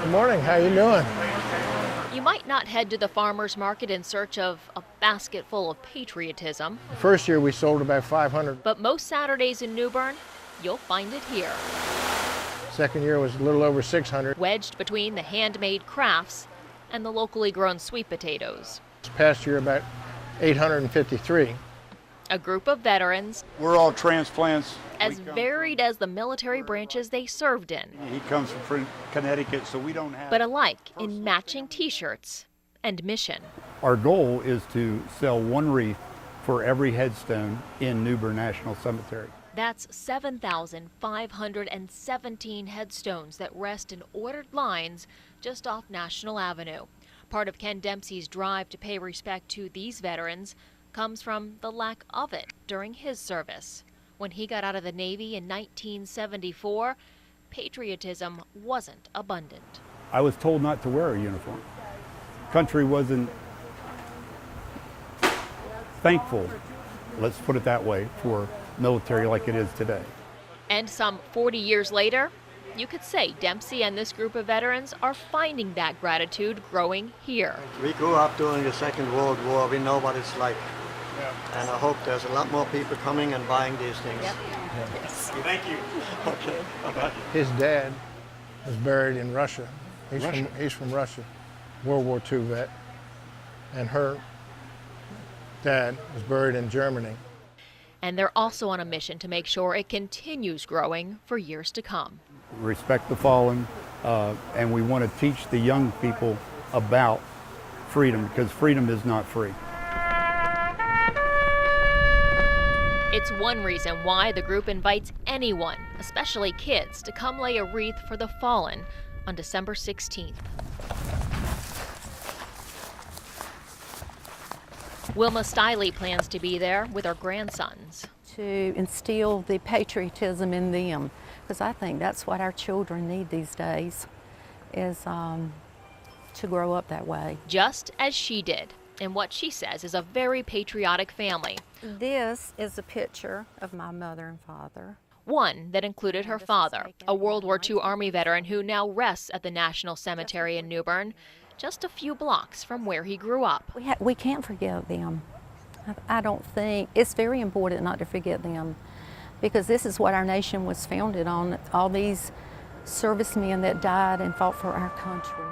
Good morning. How you doing? You might not head to the farmer's market in search of a basket full of patriotism, The first year we sold about 500. but most Saturdays in New Bern, you'll find it here. Second year was a little over 600. Wedged between the handmade crafts and the locally grown sweet potatoes. This past year about 853. A group of veterans We're all transplants. as varied as the military branches they served in, He comes from Connecticut, so we don't have. but alike in matching t-shirts and mission. Our goal is to sell one wreath for every headstone in New Bern National Cemetery. That's 7,517 headstones that rest in ordered lines just off National Avenue. Part of Ken Dempsey's drive to pay respect to these veterans comes from the lack of it during his service. When he got out of the Navy in 1974, patriotism wasn't abundant. I was told not to wear a uniform. Country wasn't thankful, let's put it that way, for military like it is today. And some 40 years later, you could say Dempsey and this group of veterans are finding that gratitude growing here. We grew up during the Second World War. We know what it's like. And I hope there's a lot more people coming and buying these things. Yep. Yes. Thank you. Okay. Bye-bye. His dad was buried in Russia. He's from Russia, World War II vet. And her dad was buried in Germany. And they're also on a mission to make sure it continues growing for years to come. Respect the fallen, and we want to teach the young people about freedom, because freedom is not free. It's one reason why the group invites anyone, especially kids, to come lay a wreath for the fallen on December 16th. Wilma Stiley plans to be there with her grandsons. To instill the patriotism in them, because I think that's what our children need these days, is to grow up that way. Just as she did, in what she says is a very patriotic family. This is a picture of my mother and father. One that included her father, a World War II Army veteran who now rests at the National Cemetery in New Bern, just a few blocks from where he grew up. We can't forget them. I don't think, it's very important not to forget them, because this is what our nation was founded on, all these servicemen that died and fought for our country.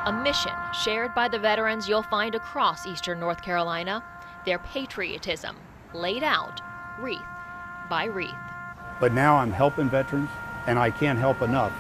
A mission shared by the veterans you'll find across eastern North Carolina, their patriotism laid out wreath by wreath. But now I'm helping veterans, and I can't help enough